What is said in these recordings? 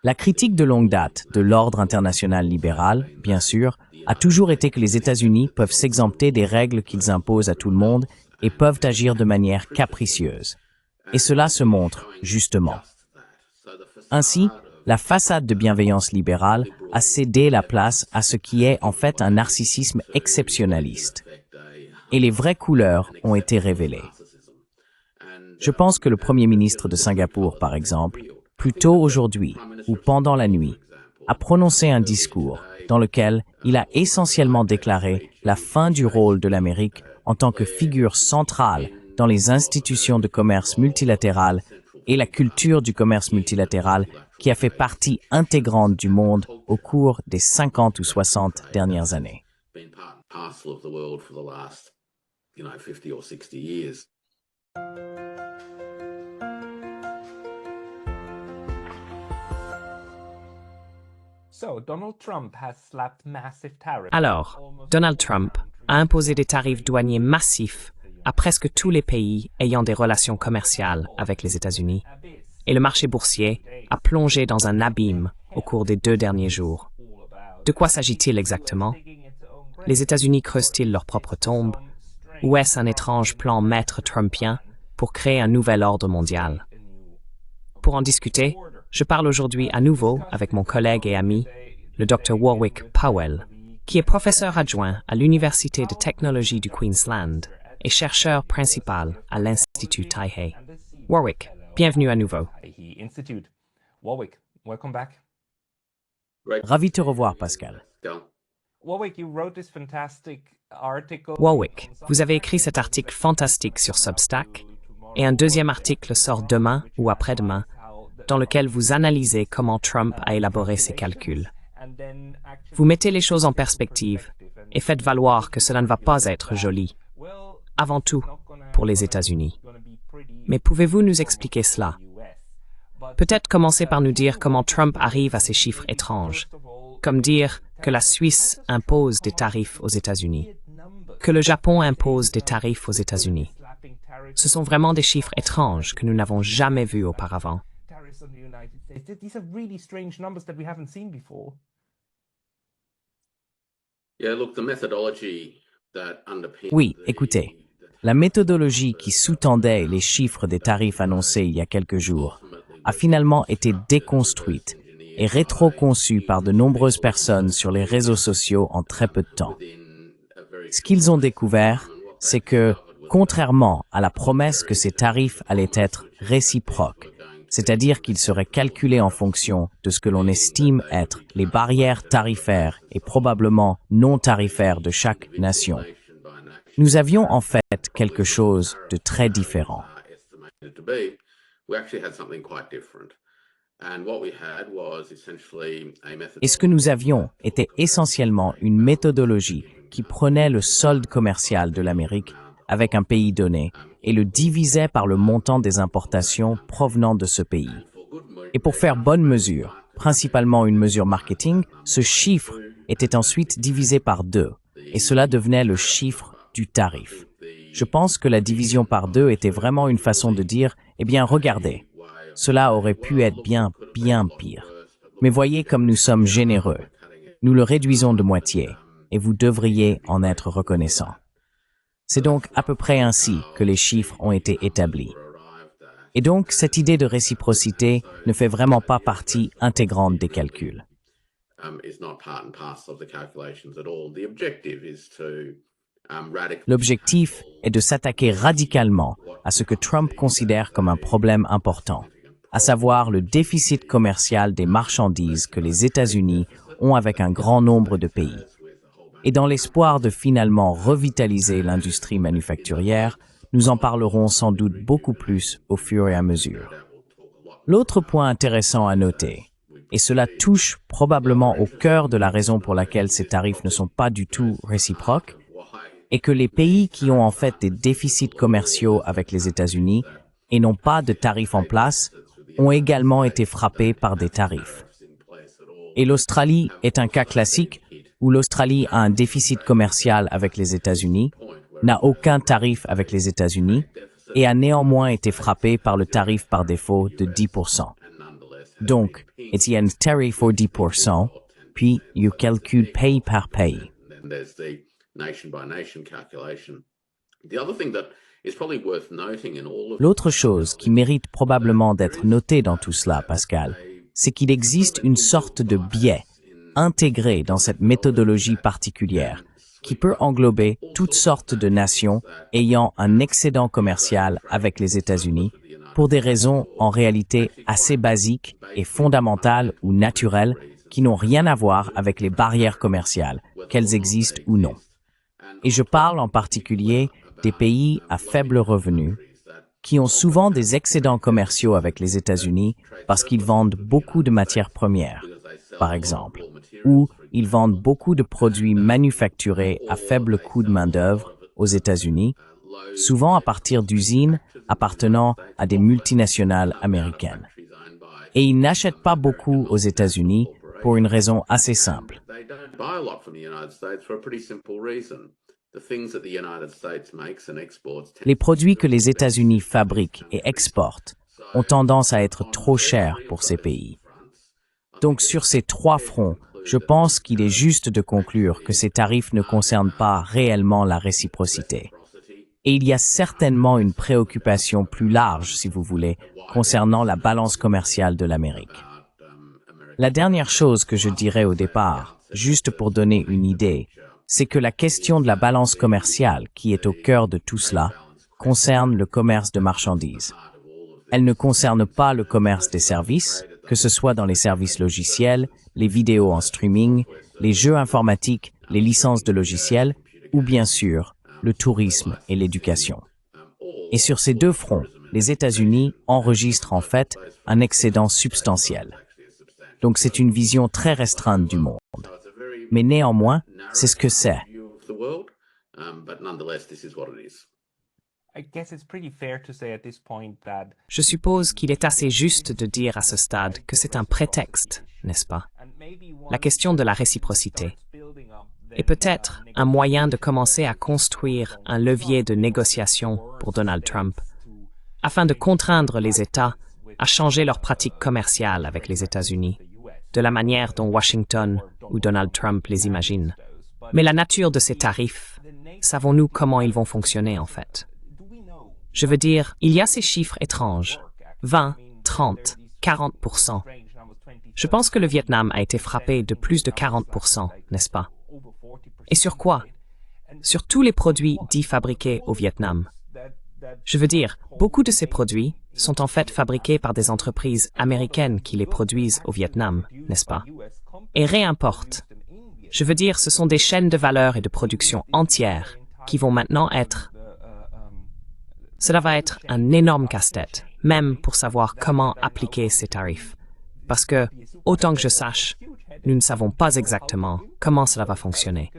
La critique de longue date de l'ordre international libéral, bien sûr, a toujours été que les États-Unis peuvent s'exempter des règles qu'ils imposent à tout le monde et peuvent agir de manière capricieuse. Et cela se montre, justement. Ainsi, la façade de bienveillance libérale a cédé la place à ce qui est en fait un narcissisme exceptionnaliste. Et les vraies couleurs ont été révélées. Je pense que le Premier ministre de Singapour, par exemple, plus tôt aujourd'hui ou pendant la nuit, a prononcé un discours dans lequel il a essentiellement déclaré la fin du rôle de l'Amérique en tant que figure centrale dans les institutions de commerce multilatéral et la culture du commerce multilatéral qui a fait partie intégrante du monde au cours des 50 ou 60 dernières années. Alors, Donald Trump a imposé des tarifs douaniers massifs à presque tous les pays ayant des relations commerciales avec les États-Unis, et le marché boursier a plongé dans un abîme au cours des 2 derniers jours. De quoi s'agit-il exactement? Les États-Unis creusent-ils leur propre tombe? Ou est-ce un étrange plan maître trumpien pour créer un nouvel ordre mondial? Pour en discuter, je parle aujourd'hui à nouveau avec mon collègue et ami, le Dr Warwick Powell, qui est professeur adjoint à l'Université de technologie du Queensland et chercheur principal à l'Institut Taihei. Warwick, bienvenue à nouveau. Ravi de te revoir, Pascal. Warwick, vous avez écrit cet article fantastique sur Substack, et un deuxième article sort demain ou après-demain, dans lequel vous analysez comment Trump a élaboré ses calculs. Vous mettez les choses en perspective et faites valoir que cela ne va pas être joli, avant tout pour les États-Unis. Mais pouvez-vous nous expliquer cela? Peut-être commencer par nous dire comment Trump arrive à ces chiffres étranges, comme dire que la Suisse impose des tarifs aux États-Unis, que le Japon impose des tarifs aux États-Unis. Ce sont vraiment des chiffres étranges que nous n'avons jamais vus auparavant. Oui, écoutez, la méthodologie qui sous-tendait les chiffres des tarifs annoncés il y a quelques jours a finalement été déconstruite et rétro-conçue par de nombreuses personnes sur les réseaux sociaux en très peu de temps. Ce qu'ils ont découvert, c'est que, contrairement à la promesse que ces tarifs allaient être réciproques, c'est-à-dire qu'ils seraient calculés en fonction de ce que l'on estime être les barrières tarifaires et probablement non tarifaires de chaque nation, nous avions en fait quelque chose de très différent. Et ce que nous avions était essentiellement une méthodologie qui prenait le solde commercial de l'Amérique avec un pays donné et le divisait par le montant des importations provenant de ce pays. Et pour faire bonne mesure, principalement une mesure marketing, ce chiffre était ensuite divisé par 2, et cela devenait le chiffre du tarif. Je pense que la division par 2 était vraiment une façon de dire, eh bien regardez, cela aurait pu être bien pire. Mais voyez comme nous sommes généreux. Nous le réduisons de moitié, et vous devriez en être reconnaissant. C'est donc à peu près ainsi que les chiffres ont été établis. Et donc, cette idée de réciprocité ne fait vraiment pas partie intégrante des calculs. L'objectif est de s'attaquer radicalement à ce que Trump considère comme un problème important, à savoir le déficit commercial des marchandises que les États-Unis ont avec un grand nombre de pays. Et dans l'espoir de finalement revitaliser l'industrie manufacturière, nous en parlerons sans doute beaucoup plus au fur et à mesure. L'autre point intéressant à noter, et cela touche probablement au cœur de la raison pour laquelle ces tarifs ne sont pas du tout réciproques, est que les pays qui ont en fait des déficits commerciaux avec les États-Unis et n'ont pas de tarifs en place ont également été frappés par des tarifs. Et l'Australie est un cas classique où l'Australie a un déficit commercial avec les États-Unis, n'a aucun tarif avec les États-Unis et a néanmoins été frappé par le tarif par défaut de 10%. Donc, Étienne tariff pour 10%, puis you calcule pays par pays. L'autre chose qui mérite probablement d'être notée dans tout cela, Pascal, c'est qu'il existe une sorte de biais intégré dans cette méthodologie particulière qui peut englober toutes sortes de nations ayant un excédent commercial avec les États-Unis pour des raisons en réalité assez basiques et fondamentales ou naturelles qui n'ont rien à voir avec les barrières commerciales, qu'elles existent ou non. Et je parle en particulier des pays à faible revenu qui ont souvent des excédents commerciaux avec les États-Unis parce qu'ils vendent beaucoup de matières premières, par exemple, ou ils vendent beaucoup de produits manufacturés à faible coût de main-d'œuvre aux États-Unis, souvent à partir d'usines appartenant à des multinationales américaines. Et ils n'achètent pas beaucoup aux États-Unis pour une raison assez simple. Les produits que les États-Unis fabriquent et exportent ont tendance à être trop chers pour ces pays. Donc sur ces trois fronts, je pense qu'il est juste de conclure que ces tarifs ne concernent pas réellement la réciprocité. Et il y a certainement une préoccupation plus large, si vous voulez, concernant la balance commerciale de l'Amérique. La dernière chose que je dirais au départ, juste pour donner une idée, c'est que la question de la balance commerciale, qui est au cœur de tout cela, concerne le commerce de marchandises. Elle ne concerne pas le commerce des services, que ce soit dans les services logiciels, les vidéos en streaming, les jeux informatiques, les licences de logiciels, ou bien sûr, le tourisme et l'éducation. Et sur ces deux fronts, les États-Unis enregistrent en fait un excédent substantiel. Donc c'est une vision très restreinte du monde. Mais néanmoins, c'est ce que c'est. Je suppose qu'il est assez juste de dire à ce stade que c'est un prétexte, n'est-ce pas? La question de la réciprocité est peut-être un moyen de commencer à construire un levier de négociation pour Donald Trump, afin de contraindre les États à changer leurs pratiques commerciales avec les États-Unis, de la manière dont Washington ou Donald Trump les imagine. Mais la nature de ces tarifs, savons-nous comment ils vont fonctionner en fait? Je veux dire, il y a ces chiffres étranges, 20, 30, 40%. Je pense que le Vietnam a été frappé de plus de 40%, n'est-ce pas? Et sur quoi? Sur tous les produits dits fabriqués au Vietnam. Je veux dire, beaucoup de ces produits sont en fait fabriqués par des entreprises américaines qui les produisent au Vietnam, n'est-ce pas? Et réimportent. Je veux dire, ce sont des chaînes de valeur et de production entières qui vont maintenant être... Cela va être un énorme casse-tête, même pour savoir comment appliquer ces tarifs. Parce que, autant que je sache, nous ne savons pas exactement comment cela va fonctionner.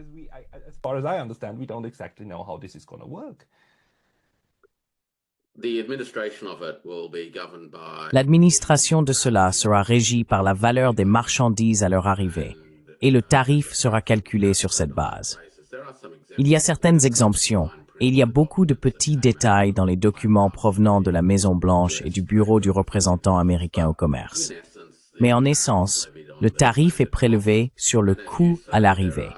L'administration de cela sera régie par la valeur des marchandises à leur arrivée, et le tarif sera calculé sur cette base. Il y a certaines exemptions, et il y a beaucoup de petits détails dans les documents provenant de la Maison-Blanche et du Bureau du représentant américain au commerce. Mais en essence, le tarif est prélevé sur le coût à l'arrivée.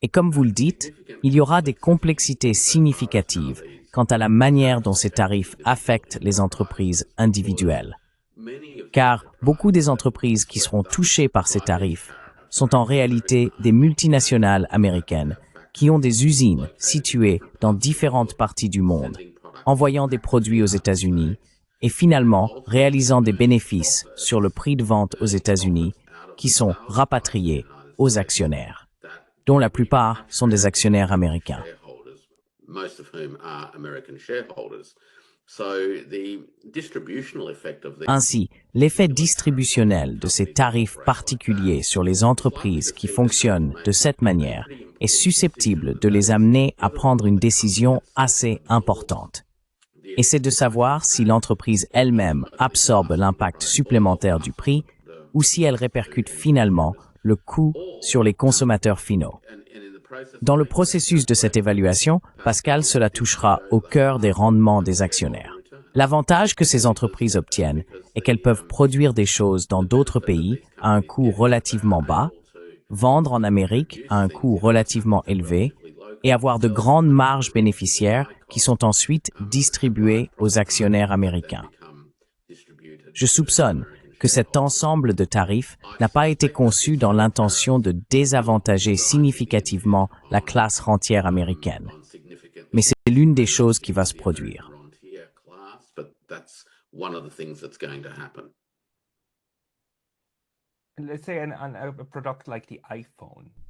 Et comme vous le dites, il y aura des complexités significatives quant à la manière dont ces tarifs affectent les entreprises individuelles. Car beaucoup des entreprises qui seront touchées par ces tarifs sont en réalité des multinationales américaines qui ont des usines situées dans différentes parties du monde, envoyant des produits aux États-Unis et finalement réalisant des bénéfices sur le prix de vente aux États-Unis qui sont rapatriés aux actionnaires, dont la plupart sont des actionnaires américains. Ainsi, l'effet distributionnel de ces tarifs particuliers sur les entreprises qui fonctionnent de cette manière est susceptible de les amener à prendre une décision assez importante. Et c'est de savoir si l'entreprise elle-même absorbe l'impact supplémentaire du prix ou si elle répercute finalement le coût sur les consommateurs finaux. Dans le processus de cette évaluation, Pascal, cela touchera au cœur des rendements des actionnaires. L'avantage que ces entreprises obtiennent est qu'elles peuvent produire des choses dans d'autres pays à un coût relativement bas, vendre en Amérique à un coût relativement élevé et avoir de grandes marges bénéficiaires qui sont ensuite distribuées aux actionnaires américains. Je soupçonne que cet ensemble de tarifs n'a pas été conçu dans l'intention de désavantager significativement la classe rentière américaine. Mais c'est l'une des choses qui va se produire.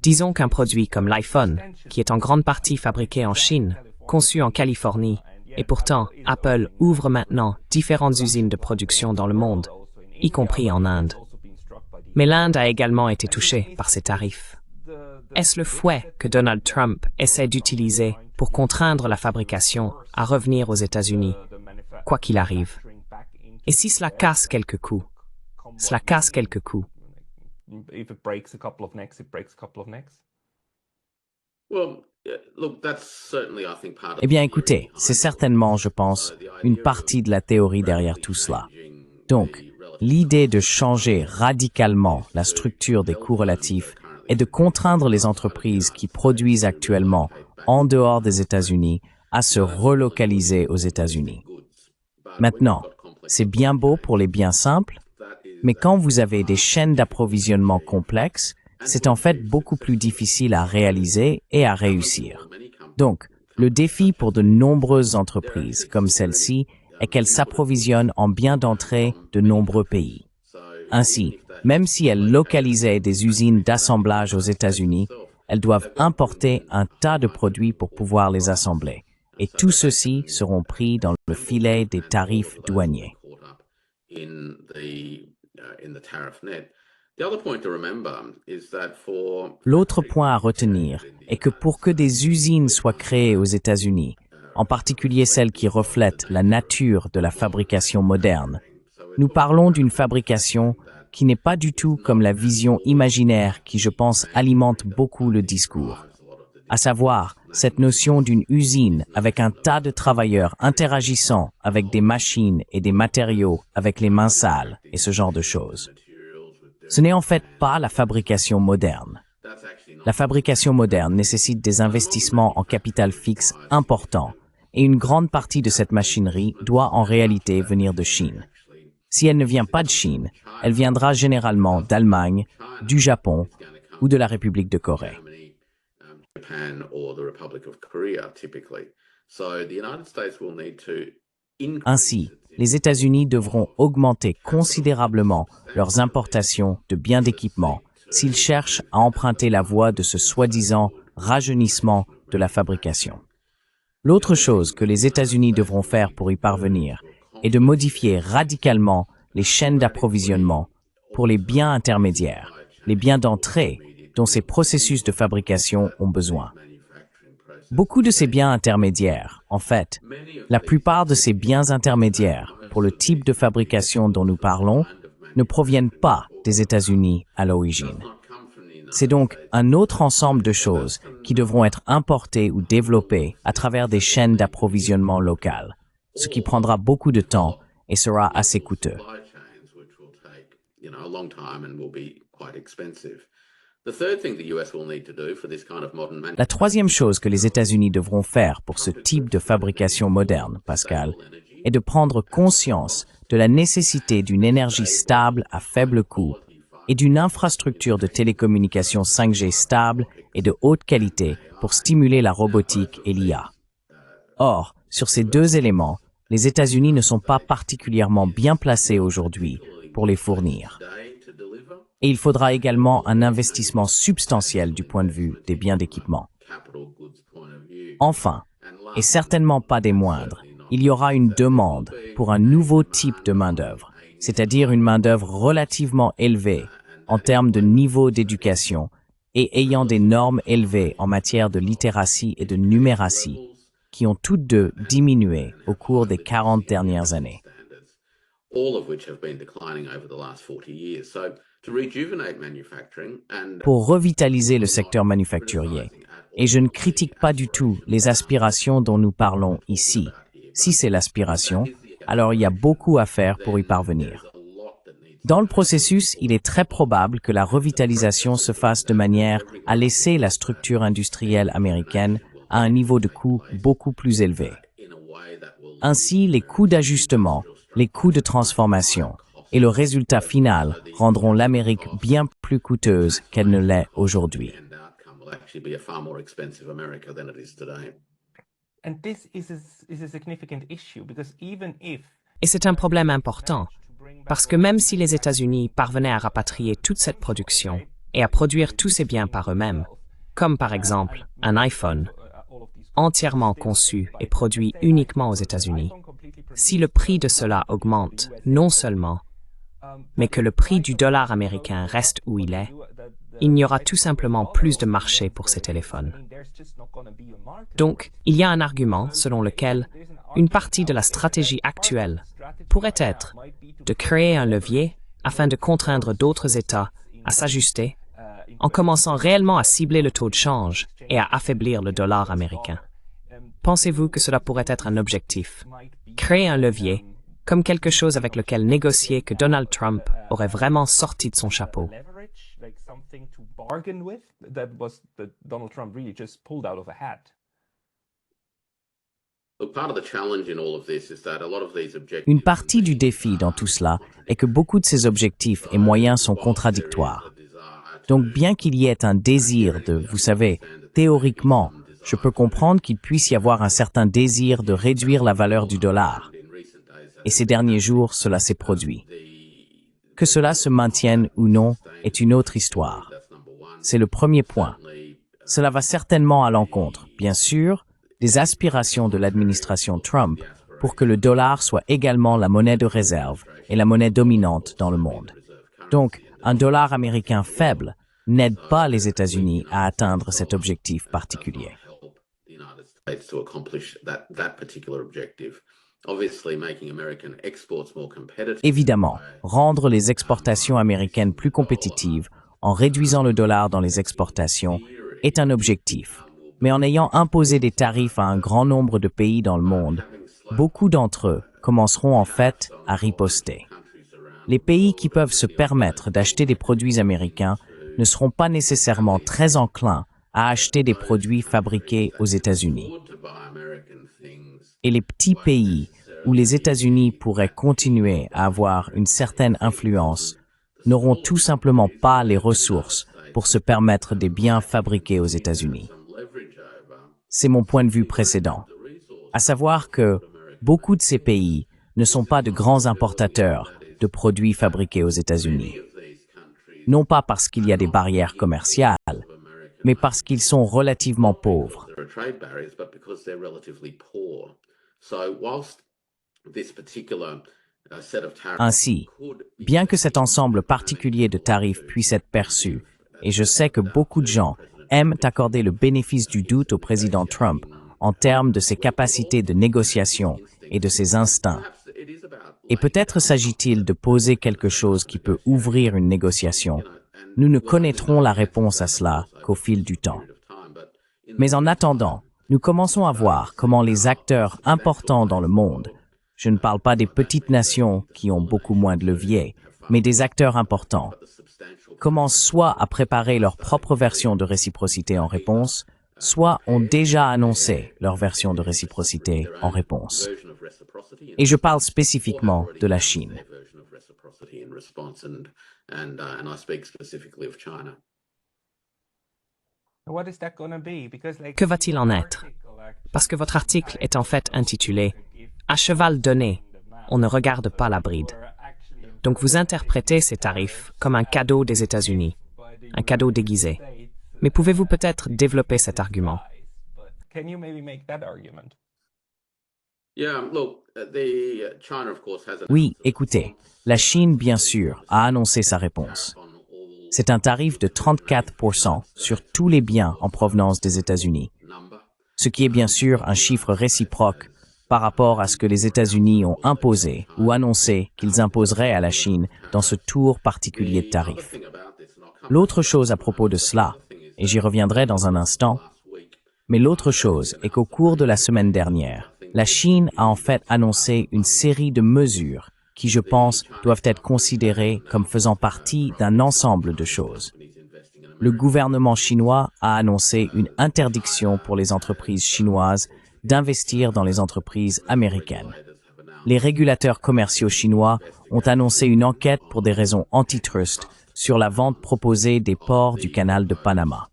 Disons qu'un produit comme l'iPhone, qui est en grande partie fabriqué en Chine, conçu en Californie, et pourtant Apple ouvre maintenant différentes usines de production dans le monde, y compris en Inde. Mais l'Inde a également été touchée par ces tarifs. Est-ce le fouet que Donald Trump essaie d'utiliser pour contraindre la fabrication à revenir aux États-Unis, quoi qu'il arrive? Et si cela casse quelques coups? Cela casse quelques coups. Eh bien, écoutez, c'est certainement, je pense, une partie de la théorie derrière tout cela. Donc, l'idée de changer radicalement la structure des coûts relatifs est de contraindre les entreprises qui produisent actuellement en dehors des États-Unis à se relocaliser aux États-Unis. Maintenant, c'est bien beau pour les biens simples, mais quand vous avez des chaînes d'approvisionnement complexes, c'est en fait beaucoup plus difficile à réaliser et à réussir. Donc, le défi pour de nombreuses entreprises comme celle-ci est qu'elles s'approvisionnent en biens d'entrée de nombreux pays. Ainsi, même si elles localisaient des usines d'assemblage aux États-Unis, elles doivent importer un tas de produits pour pouvoir les assembler. Et tout ceci seront pris dans le filet des tarifs douaniers. L'autre point à retenir est que pour que des usines soient créées aux États-Unis, en particulier celles qui reflètent la nature de la fabrication moderne, nous parlons d'une fabrication qui n'est pas du tout comme la vision imaginaire qui, je pense, alimente beaucoup le discours. À savoir, cette notion d'une usine avec un tas de travailleurs interagissant avec des machines et des matériaux avec les mains sales et ce genre de choses. Ce n'est en fait pas la fabrication moderne. La fabrication moderne nécessite des investissements en capital fixe importants et une grande partie de cette machinerie doit en réalité venir de Chine. Si elle ne vient pas de Chine, elle viendra généralement d'Allemagne, du Japon ou de la République de Corée. Ainsi, les États-Unis devront augmenter considérablement leurs importations de biens d'équipement s'ils cherchent à emprunter la voie de ce soi-disant rajeunissement de la fabrication. L'autre chose que les États-Unis devront faire pour y parvenir est de modifier radicalement les chaînes d'approvisionnement pour les biens intermédiaires, les biens d'entrée dont ces processus de fabrication ont besoin. Beaucoup de ces biens intermédiaires, en fait, la plupart de ces biens intermédiaires pour le type de fabrication dont nous parlons ne proviennent pas des États-Unis à l'origine. C'est donc un autre ensemble de choses qui devront être importées ou développées à travers des chaînes d'approvisionnement locales, ce qui prendra beaucoup de temps et sera assez coûteux. La troisième chose que les États-Unis devront faire pour ce type de fabrication moderne, Pascal, est de prendre conscience de la nécessité d'une énergie stable à faible coût et d'une infrastructure de télécommunications 5G stable et de haute qualité pour stimuler la robotique et l'IA. Or, sur ces deux éléments, les États-Unis ne sont pas particulièrement bien placés aujourd'hui pour les fournir. Et il faudra également un investissement substantiel du point de vue des biens d'équipement. Enfin, et certainement pas des moindres, il y aura une demande pour un nouveau type de main-d'œuvre, c'est-à-dire une main-d'œuvre relativement élevée en termes de niveau d'éducation et ayant des normes élevées en matière de littératie et de numératie, qui ont toutes deux diminué au cours des 40 dernières années. Pour revitaliser le secteur manufacturier, Et je ne critique pas du tout les aspirations dont nous parlons ici. Si c'est l'aspiration, alors il y a beaucoup à faire pour y parvenir. Dans le processus, il est très probable que la revitalisation se fasse de manière à laisser la structure industrielle américaine à un niveau de coût beaucoup plus élevé. Ainsi, les coûts d'ajustement, les coûts de transformation et le résultat final rendront l'Amérique bien plus coûteuse qu'elle ne l'est aujourd'hui. Et c'est un problème important, parce que même si les États-Unis parvenaient à rapatrier toute cette production et à produire tous ces biens par eux-mêmes, comme par exemple un iPhone, entièrement conçu et produit uniquement aux États-Unis, si le prix de cela augmente non seulement, mais que le prix du dollar américain reste où il est, il n'y aura tout simplement plus de marché pour ces téléphones. Donc, il y a un argument selon lequel une partie de la stratégie actuelle pourrait être de créer un levier afin de contraindre d'autres États à s'ajuster en commençant réellement à cibler le taux de change et à affaiblir le dollar américain. Pensez-vous que cela pourrait être un objectif? Créer un levier comme quelque chose avec lequel négocier que Donald Trump aurait vraiment sorti de son chapeau. Une partie du défi dans tout cela est que beaucoup de ces objectifs et moyens sont contradictoires. Donc, bien qu'il y ait un désir de, vous savez, théoriquement, je peux comprendre qu'il puisse y avoir un certain désir de réduire la valeur du dollar. Et ces derniers jours, cela s'est produit. Que cela se maintienne ou non est une autre histoire. C'est le premier point. Cela va certainement à l'encontre, bien sûr, des aspirations de l'administration Trump pour que le dollar soit également la monnaie de réserve et la monnaie dominante dans le monde. Donc, un dollar américain faible n'aide pas les États-Unis à atteindre cet objectif particulier. Évidemment, rendre les exportations américaines plus compétitives en réduisant le dollar dans les exportations est un objectif. Mais en ayant imposé des tarifs à un grand nombre de pays dans le monde, beaucoup d'entre eux commenceront en fait à riposter. Les pays qui peuvent se permettre d'acheter des produits américains ne seront pas nécessairement très enclins à acheter des produits fabriqués aux États-Unis. Et les petits pays où les États-Unis pourraient continuer à avoir une certaine influence n'auront tout simplement pas les ressources pour se permettre des biens fabriqués aux États-Unis. C'est mon point de vue précédent, à savoir que beaucoup de ces pays ne sont pas de grands importateurs de produits fabriqués aux États-Unis. Non pas parce qu'il y a des barrières commerciales, mais parce qu'ils sont relativement pauvres. Ainsi, bien que cet ensemble particulier de tarifs puisse être perçu, et je sais que beaucoup de gens aiment accorder le bénéfice du doute au président Trump en termes de ses capacités de négociation et de ses instincts. Et peut-être s'agit-il de poser quelque chose qui peut ouvrir une négociation. Nous ne connaîtrons la réponse à cela qu'au fil du temps. Mais en attendant, nous commençons à voir comment les acteurs importants dans le monde, je ne parle pas des petites nations qui ont beaucoup moins de levier, mais des acteurs importants, commencent soit à préparer leur propre version de réciprocité en réponse, soit ont déjà annoncé leur version de réciprocité en réponse. Et je parle spécifiquement de la Chine. Que va-t-il en être? Parce que votre article est en fait intitulé « À cheval donné, on ne regarde pas la bride ». Donc vous interprétez ces tarifs comme un cadeau des États-Unis, un cadeau déguisé. Mais pouvez-vous peut-être développer cet argument? Oui, écoutez, la Chine, bien sûr, a annoncé sa réponse. C'est un tarif de 34% sur tous les biens en provenance des États-Unis, ce qui est bien sûr un chiffre réciproque par rapport à ce que les États-Unis ont imposé ou annoncé qu'ils imposeraient à la Chine dans ce tour particulier de tarifs. L'autre chose à propos de cela, et j'y reviendrai dans un instant, Mais l'autre chose est qu'au cours de la semaine dernière, la Chine a en fait annoncé une série de mesures qui, je pense, doivent être considérées comme faisant partie d'un ensemble de choses. Le gouvernement chinois a annoncé une interdiction pour les entreprises chinoises d'investir dans les entreprises américaines. Les régulateurs commerciaux chinois ont annoncé une enquête pour des raisons antitrust sur la vente proposée des ports du canal de Panama.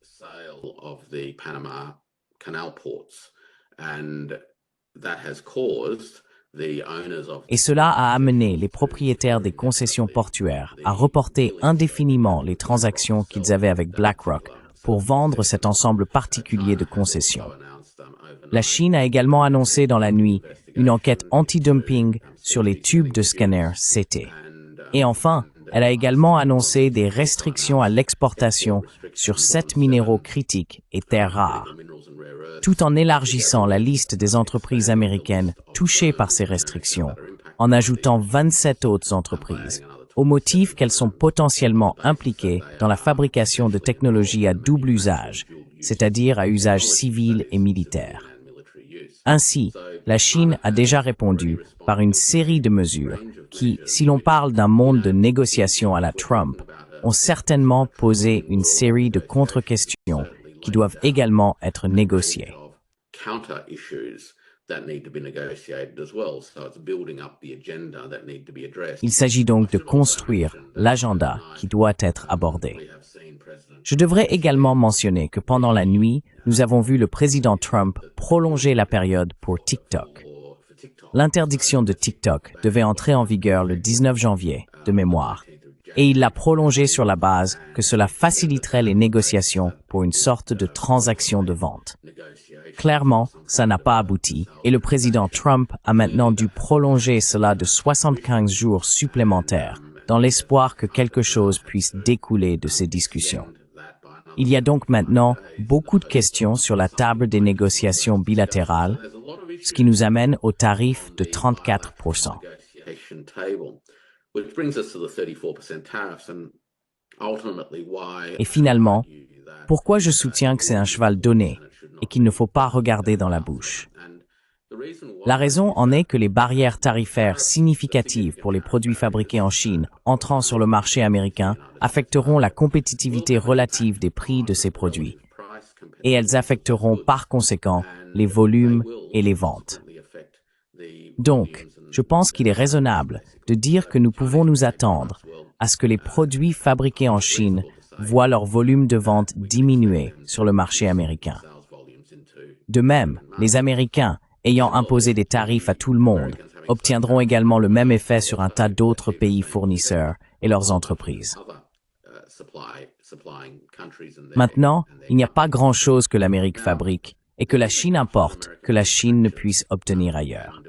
Et cela a amené les propriétaires des concessions portuaires à reporter indéfiniment les transactions qu'ils avaient avec BlackRock pour vendre cet ensemble particulier de concessions. La Chine a également annoncé dans la nuit une enquête anti-dumping sur les tubes de scanner CT. Et enfin, elle a également annoncé des restrictions à l'exportation sur 7 minéraux critiques et terres rares, tout en élargissant la liste des entreprises américaines touchées par ces restrictions, en ajoutant 27 autres entreprises, au motif qu'elles sont potentiellement impliquées dans la fabrication de technologies à double usage, c'est-à-dire à usage civil et militaire. Ainsi, la Chine a déjà répondu par une série de mesures qui, si l'on parle d'un monde de négociations à la Trump, ont certainement posé une série de contre-questions qui doivent également être négociées. Il s'agit donc de construire l'agenda qui doit être abordé. Je devrais également mentionner que pendant la nuit, nous avons vu le président Trump prolonger la période pour TikTok. L'interdiction de TikTok devait entrer en vigueur le 19 janvier, de mémoire, et il l'a prolongée sur la base que cela faciliterait les négociations pour une sorte de transaction de vente. Clairement, ça n'a pas abouti, et le président Trump a maintenant dû prolonger cela de 75 jours supplémentaires, dans l'espoir que quelque chose puisse découler de ces discussions. Il y a donc maintenant beaucoup de questions sur la table des négociations bilatérales, ce qui nous amène au tarif de 34%. Et finalement, pourquoi je soutiens que c'est un cheval donné et qu'il ne faut pas regarder dans la bouche? La raison en est que les barrières tarifaires significatives pour les produits fabriqués en Chine entrant sur le marché américain affecteront la compétitivité relative des prix de ces produits, et elles affecteront par conséquent les volumes et les ventes. Donc, je pense qu'il est raisonnable de dire que nous pouvons nous attendre à ce que les produits fabriqués en Chine voient leur volume de vente diminuer sur le marché américain. De même, les Américains, ayant imposé des tarifs à tout le monde, obtiendront également le même effet sur un tas d'autres pays fournisseurs et leurs entreprises. Maintenant, il n'y a pas grand-chose que l'Amérique fabrique et que la Chine importe que la Chine ne puisse obtenir ailleurs.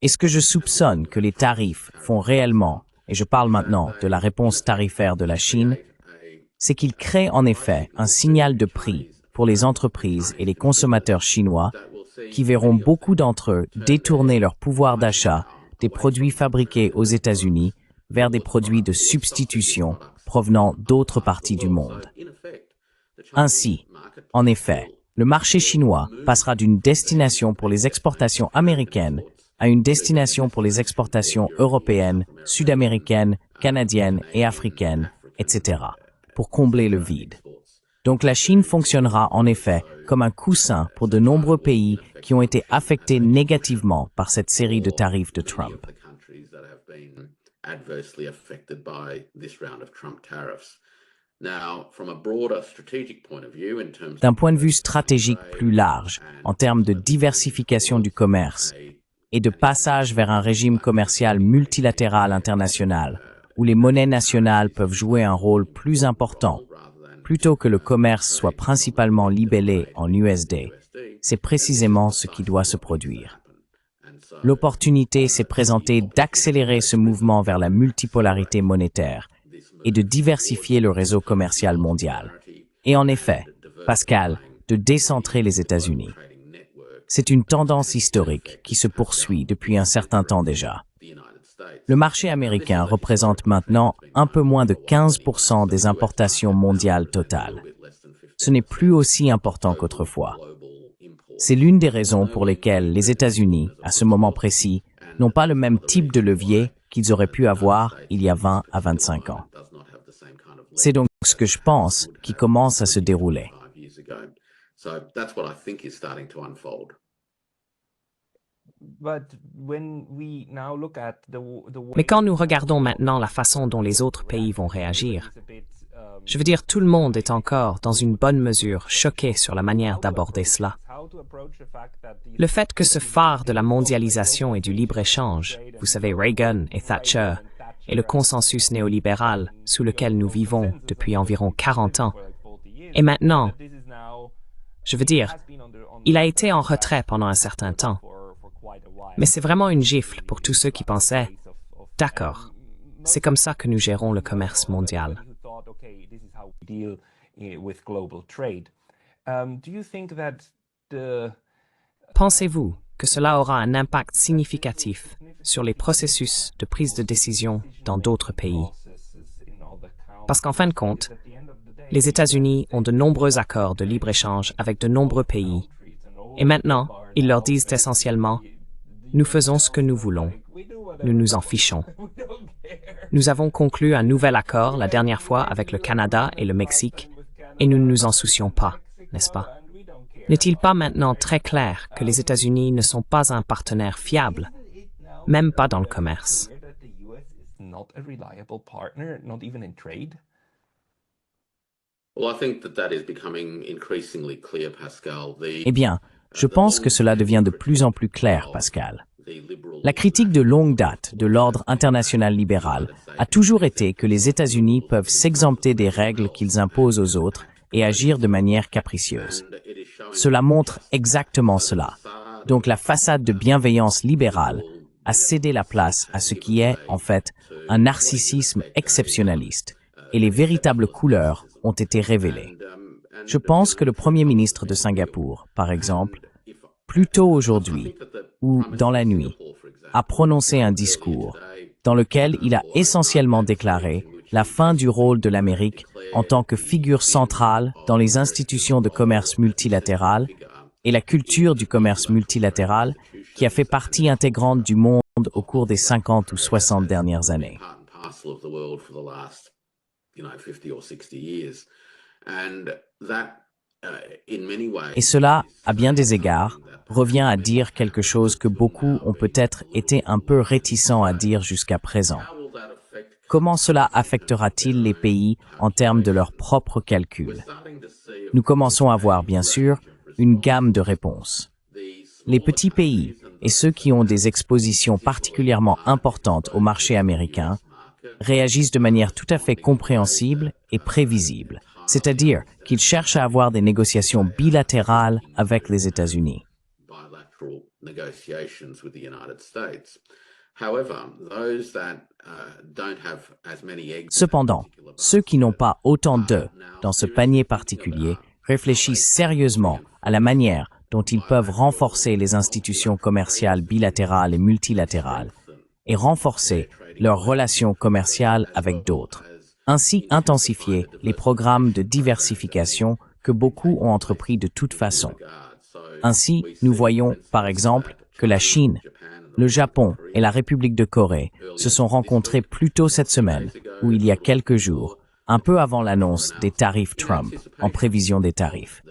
Et ce que je soupçonne que les tarifs font réellement, et je parle maintenant de la réponse tarifaire de la Chine, c'est qu'ils créent en effet un signal de prix pour les entreprises et les consommateurs chinois qui verront beaucoup d'entre eux détourner leur pouvoir d'achat des produits fabriqués aux États-Unis vers des produits de substitution provenant d'autres parties du monde. Ainsi, en effet, le marché chinois passera d'une destination pour les exportations américaines à une destination pour les exportations européennes, sud-américaines, canadiennes et africaines, etc., pour combler le vide. Donc la Chine fonctionnera en effet comme un coussin pour de nombreux pays qui ont été affectés négativement par cette série de tarifs de Trump. D'un point de vue stratégique plus large, en termes de diversification du commerce et de passage vers un régime commercial multilatéral international, où les monnaies nationales peuvent jouer un rôle plus important, plutôt que le commerce soit principalement libellé en USD, c'est précisément ce qui doit se produire. L'opportunité s'est présentée d'accélérer ce mouvement vers la multipolarité monétaire et de diversifier le réseau commercial mondial. Et en effet, Pascal, de décentrer les États-Unis. C'est une tendance historique qui se poursuit depuis un certain temps déjà. Le marché américain représente maintenant un peu moins de 15% des importations mondiales totales. Ce n'est plus aussi important qu'autrefois. C'est l'une des raisons pour lesquelles les États-Unis, à ce moment précis, n'ont pas le même type de levier qu'ils auraient pu avoir il y a 20 à 25 ans. C'est donc ce que je pense qui commence à se dérouler. Mais quand nous regardons maintenant la façon dont les autres pays vont réagir, je veux dire, tout le monde est encore, dans une bonne mesure, choqué sur la manière d'aborder cela. Le fait que ce phare de la mondialisation et du libre-échange, vous savez, Reagan et Thatcher, et le consensus néolibéral sous lequel nous vivons depuis environ 40 ans, et maintenant, je veux dire, il a été en retrait pendant un certain temps. Mais c'est vraiment une gifle pour tous ceux qui pensaient « D'accord, c'est comme ça que nous gérons le commerce mondial ». Pensez-vous que cela aura un impact significatif sur les processus de prise de décision dans d'autres pays? Parce qu'en fin de compte, les États-Unis ont de nombreux accords de libre-échange avec de nombreux pays, et maintenant, ils leur disent essentiellement « Nous faisons ce que nous voulons, nous nous en fichons ». Nous avons conclu un nouvel accord la dernière fois avec le Canada et le Mexique, et nous ne nous en soucions pas, n'est-ce pas? N'est-il pas maintenant très clair que les États-Unis ne sont pas un partenaire fiable, même pas dans le commerce? Eh bien, je pense que cela devient de plus en plus clair, Pascal. La critique de longue date de l'ordre international libéral a toujours été que les États-Unis peuvent s'exempter des règles qu'ils imposent aux autres et agir de manière capricieuse. Cela montre exactement cela. Donc la façade de bienveillance libérale a cédé la place à ce qui est, en fait, un narcissisme exceptionnaliste, et les véritables couleurs ont été révélées. Je pense que le Premier ministre de Singapour, par exemple, plus tôt aujourd'hui, ou dans la nuit, a prononcé un discours dans lequel il a essentiellement déclaré la fin du rôle de l'Amérique en tant que figure centrale dans les institutions de commerce multilatéral et la culture du commerce multilatéral qui a fait partie intégrante du monde au cours des 50 ou 60 dernières années. Et cela, à bien des égards, revient à dire quelque chose que beaucoup ont peut-être été un peu réticents à dire jusqu'à présent. Comment cela affectera-t-il les pays en termes de leurs propres calculs? Nous commençons à voir, bien sûr, une gamme de réponses. Les petits pays et ceux qui ont des expositions particulièrement importantes au marché américain réagissent de manière tout à fait compréhensible et prévisible, c'est-à-dire qu'ils cherchent à avoir des négociations bilatérales avec les États-Unis. Cependant, ceux qui n'ont pas autant d'œufs dans ce panier particulier réfléchissent sérieusement à la manière dont ils peuvent renforcer les institutions commerciales bilatérales et multilatérales et renforcer leurs relations commerciales avec d'autres. Ainsi intensifier les programmes de diversification que beaucoup ont entrepris de toute façon. Ainsi, nous voyons, par exemple, que la Chine, le Japon et la République de Corée se sont rencontrés plus tôt cette semaine, ou il y a quelques jours, un peu avant l'annonce des tarifs Trump, en prévision des tarifs,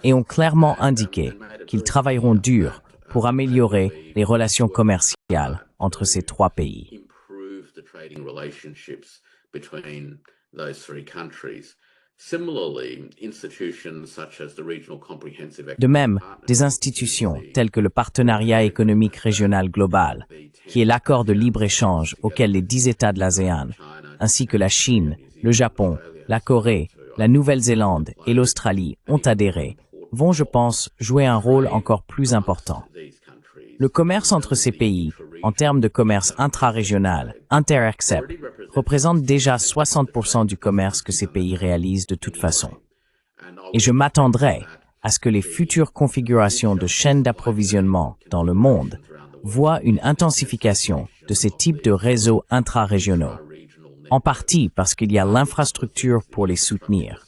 et ont clairement indiqué qu'ils travailleront dur pour améliorer les relations commerciales entre ces trois pays. De même, des institutions telles que le Partenariat économique régional global, qui est l'accord de libre-échange auquel les 10 États de l'ASEAN, ainsi que la Chine, le Japon, la Corée, la Nouvelle-Zélande et l'Australie ont adhéré, vont, je pense, jouer un rôle encore plus important. Le commerce entre ces pays, en termes de commerce intra-régional, inter-accept, représente déjà 60% du commerce que ces pays réalisent de toute façon. Et je m'attendrai à ce que les futures configurations de chaînes d'approvisionnement dans le monde voient une intensification de de ces types de réseaux intra-régionaux, en partie parce qu'il y a l'infrastructure pour les soutenir,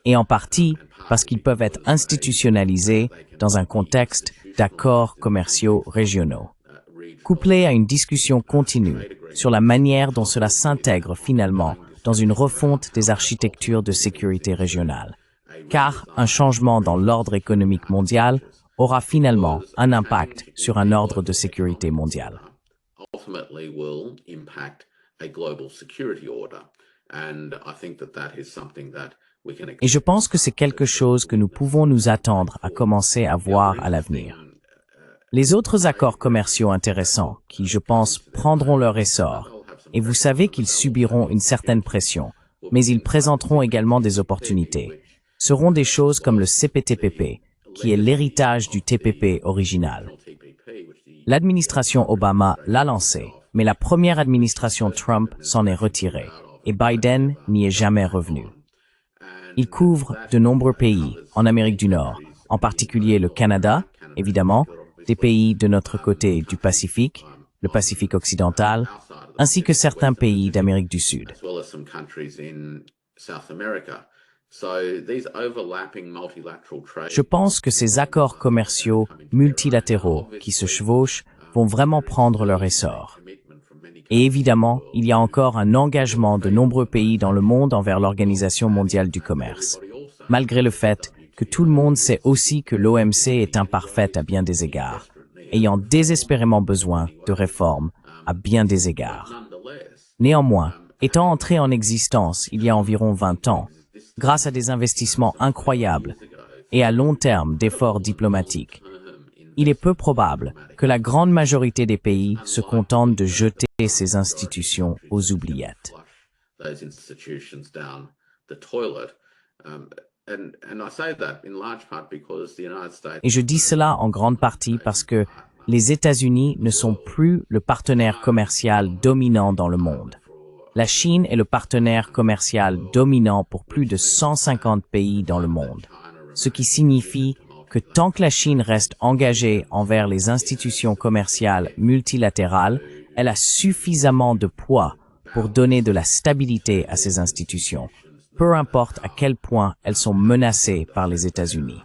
et en partie parce qu'ils peuvent être institutionnalisés dans un contexte d'accords commerciaux régionaux, couplé à une discussion continue sur la manière dont cela s'intègre finalement dans une refonte des architectures de sécurité régionale. Car un changement dans l'ordre économique mondial aura finalement un impact sur un ordre de sécurité mondial. Et je pense que c'est quelque chose que nous pouvons nous attendre à commencer à voir à l'avenir. Les autres accords commerciaux intéressants, qui, je pense, prendront leur essor, et vous savez qu'ils subiront une certaine pression, mais ils présenteront également des opportunités, seront des choses comme le CPTPP, qui est l'héritage du TPP original. L'administration Obama l'a lancé, mais la première administration Trump s'en est retirée, et Biden n'y est jamais revenu. Il couvre de nombreux pays en Amérique du Nord, en particulier le Canada, évidemment, des pays de notre côté du Pacifique, le Pacifique occidental, ainsi que certains pays d'Amérique du Sud. Je pense que ces accords commerciaux multilatéraux qui se chevauchent vont vraiment prendre leur essor. Et évidemment, il y a encore un engagement de nombreux pays dans le monde envers l'Organisation mondiale du commerce, malgré le fait que tout le monde sait aussi que l'OMC est imparfaite à bien des égards, ayant désespérément besoin de réformes à bien des égards. Néanmoins, étant entrée en existence il y a environ 20 ans, grâce à des investissements incroyables et à long terme d'efforts diplomatiques, il est peu probable que la grande majorité des pays se contentent de jeter ces institutions aux oubliettes. Et je dis cela en grande partie parce que les États-Unis ne sont plus le partenaire commercial dominant dans le monde. La Chine est le partenaire commercial dominant pour plus de 150 pays dans le monde, ce qui signifie que tant que la Chine reste engagée envers les institutions commerciales multilatérales, elle a suffisamment de poids pour donner de la stabilité à ces institutions, peu importe à quel point elles sont menacées par les États-Unis,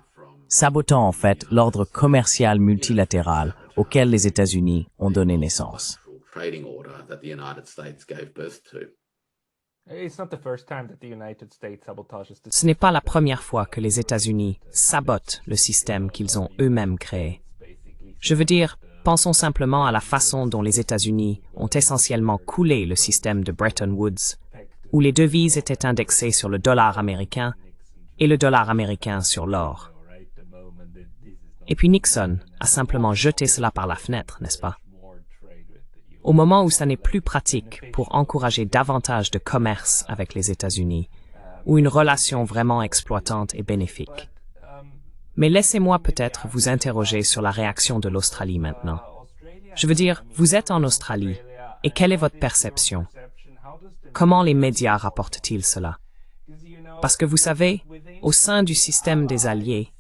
sabotant en fait l'ordre commercial multilatéral auquel les États-Unis ont donné naissance. Ce n'est pas la première fois que les États-Unis sabotent le système qu'ils ont eux-mêmes créé. Je veux dire, pensons simplement à la façon dont les États-Unis ont essentiellement coulé le système de Bretton Woods, où les devises étaient indexées sur le dollar américain et le dollar américain sur l'or. Et puis Nixon a simplement jeté cela par la fenêtre, n'est-ce pas? Au moment où ça n'est plus pratique pour encourager davantage de commerce avec les États-Unis, ou une relation vraiment exploitante et bénéfique. Mais laissez-moi peut-être vous interroger sur la réaction de l'Australie maintenant. Je veux dire, vous êtes en Australie, et quelle est votre perception? Comment les médias rapportent-ils cela? Parce que vous savez, au sein du système des Alliés,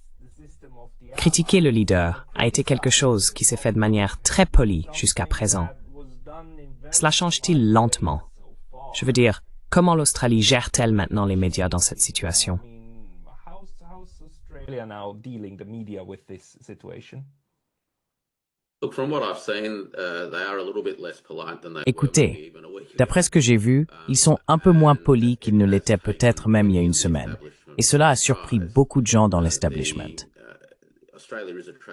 critiquer le leader a été quelque chose qui s'est fait de manière très polie jusqu'à présent. Cela change-t-il lentement? Je veux dire, comment l'Australie gère-t-elle maintenant les médias dans cette situation? Écoutez, d'après ce que j'ai vu, ils sont un peu moins polis qu'ils ne l'étaient peut-être même il y a une semaine, et cela a surpris beaucoup de gens dans l'establishment.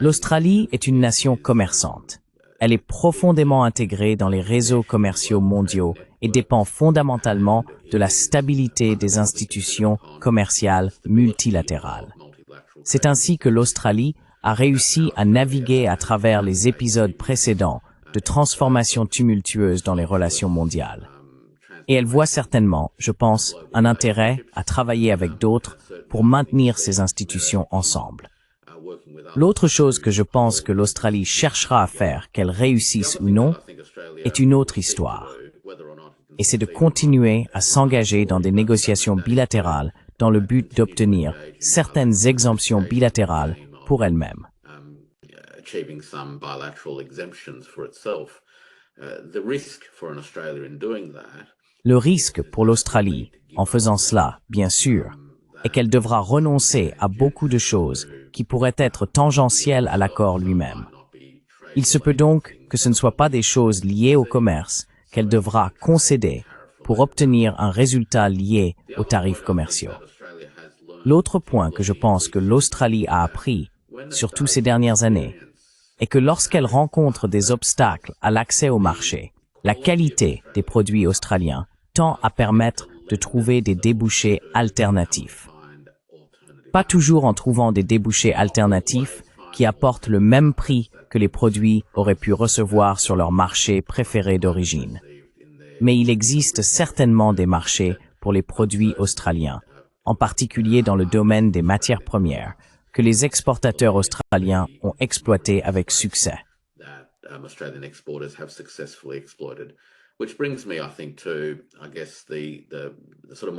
L'Australie est une nation commerçante. Elle est profondément intégrée dans les réseaux commerciaux mondiaux et dépend fondamentalement de la stabilité des institutions commerciales multilatérales. C'est ainsi que l'Australie a réussi à naviguer à travers les épisodes précédents de transformation tumultueuse dans les relations mondiales. Et elle voit certainement, je pense, un intérêt à travailler avec d'autres pour maintenir ces institutions ensemble. L'autre chose que je pense que l'Australie cherchera à faire, qu'elle réussisse ou non, est une autre histoire. Et c'est de continuer à s'engager dans des négociations bilatérales dans le but d'obtenir certaines exemptions bilatérales pour elle-même. Le risque pour l'Australie, en faisant cela, bien sûr, est qu'elle devra renoncer à beaucoup de choses qui pourraient être tangentielles à l'accord lui-même. Il se peut donc que ce ne soient pas des choses liées au commerce qu'elle devra concéder pour obtenir un résultat lié aux tarifs commerciaux. L'autre point que je pense que l'Australie a appris, surtout ces dernières années, est que lorsqu'elle rencontre des obstacles à l'accès au marché, la qualité des produits australiens tend à permettre de trouver des débouchés alternatifs. Pas toujours en trouvant des débouchés alternatifs qui apportent le même prix que les produits auraient pu recevoir sur leur marché préféré d'origine. Mais il existe certainement des marchés pour les produits australiens, en particulier dans le domaine des matières premières, que les exportateurs australiens ont exploité avec succès.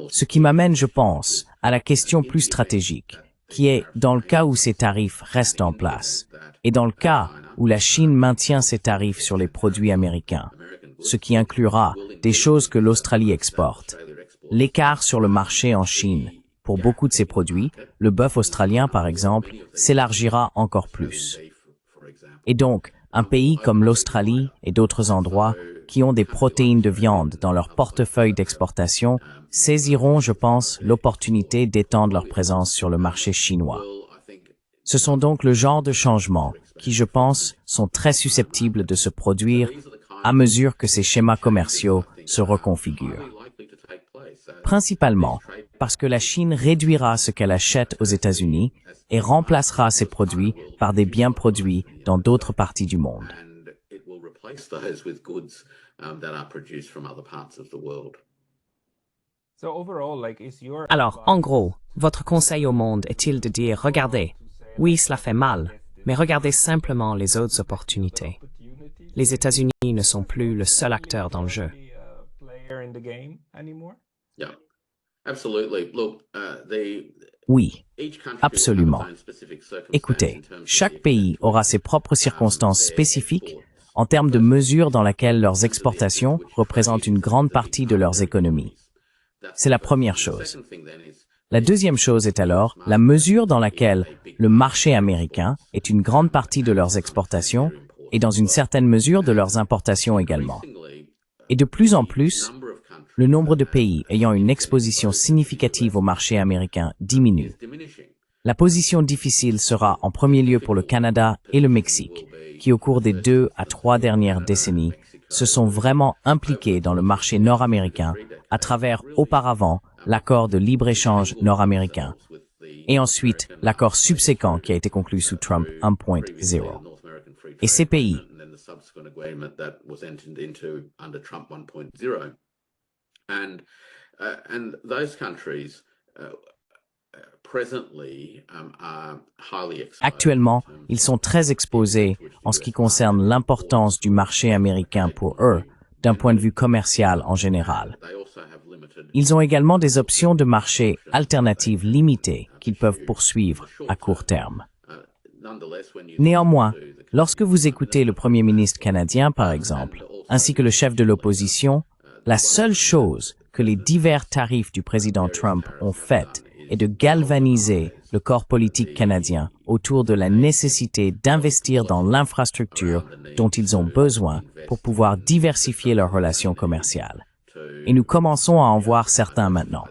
Ce qui m'amène, je pense, à la question plus stratégique, qui est dans le cas où ces tarifs restent en place, et dans le cas où la Chine maintient ses tarifs sur les produits américains, ce qui inclura des choses que l'Australie exporte. L'écart sur le marché en Chine, pour beaucoup de ces produits, le bœuf australien par exemple, s'élargira encore plus. Et donc, un pays comme l'Australie et d'autres endroits qui ont des protéines de viande dans leur portefeuille d'exportation saisiront, je pense, l'opportunité d'étendre leur présence sur le marché chinois. Ce sont donc le genre de changements qui, je pense, sont très susceptibles de se produire à mesure que ces schémas commerciaux se reconfigurent. Principalement parce que la Chine réduira ce qu'elle achète aux États-Unis et remplacera ces produits par des biens produits dans d'autres parties du monde. Alors, en gros, votre conseil au monde est-il de dire, regardez, oui, cela fait mal, mais regardez simplement les autres opportunités. Les États-Unis ne sont plus le seul acteur dans le jeu. Oui, absolument. Écoutez, chaque pays aura ses propres circonstances spécifiques en termes de mesures dans lesquelles leurs exportations représentent une grande partie de leurs économies. C'est la première chose. La deuxième chose est alors la mesure dans laquelle le marché américain est une grande partie de leurs exportations et dans une certaine mesure de leurs importations également. Et de plus en plus, le nombre de pays ayant une exposition significative au marché américain diminue. La position difficile sera en premier lieu pour le Canada et le Mexique, qui au cours des 2 à 3 dernières décennies se sont vraiment impliqués dans le marché nord-américain à travers auparavant l'accord de libre-échange nord-américain et ensuite l'accord subséquent qui a été conclu sous Trump 1.0. Et ces pays actuellement, ils sont très exposés en ce qui concerne l'importance du marché américain pour eux, d'un point de vue commercial en général. Ils ont également des options de marché alternatives limitées qu'ils peuvent poursuivre à court terme. Néanmoins, lorsque vous écoutez le Premier ministre canadien, par exemple, ainsi que le chef de l'opposition, la seule chose que les divers tarifs du président Trump ont faite est de galvaniser le corps politique canadien autour de la nécessité d'investir dans l'infrastructure dont ils ont besoin pour pouvoir diversifier leurs relations commerciales. Et nous commençons à en voir certains maintenant.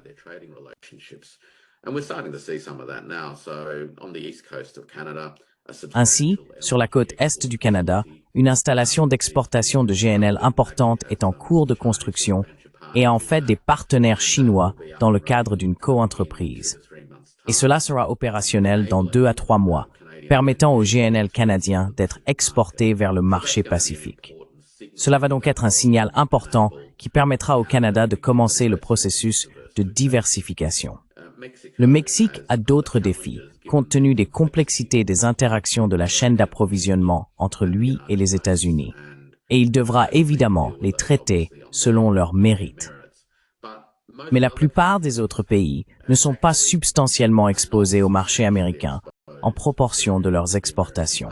Ainsi, sur la côte est du Canada, une installation d'exportation de GNL importante est en cours de construction et en fait des partenaires chinois dans le cadre d'une co-entreprise. Et cela sera opérationnel dans 2 à 3 mois, permettant au GNL canadien d'être exporté vers le marché pacifique. Cela va donc être un signal important qui permettra au Canada de commencer le processus de diversification. Le Mexique a d'autres défis, compte tenu des complexités des interactions de la chaîne d'approvisionnement entre lui et les États-Unis. Et il devra évidemment les traiter selon leurs mérites. Mais la plupart des autres pays ne sont pas substantiellement exposés au marché américain en proportion de leurs exportations.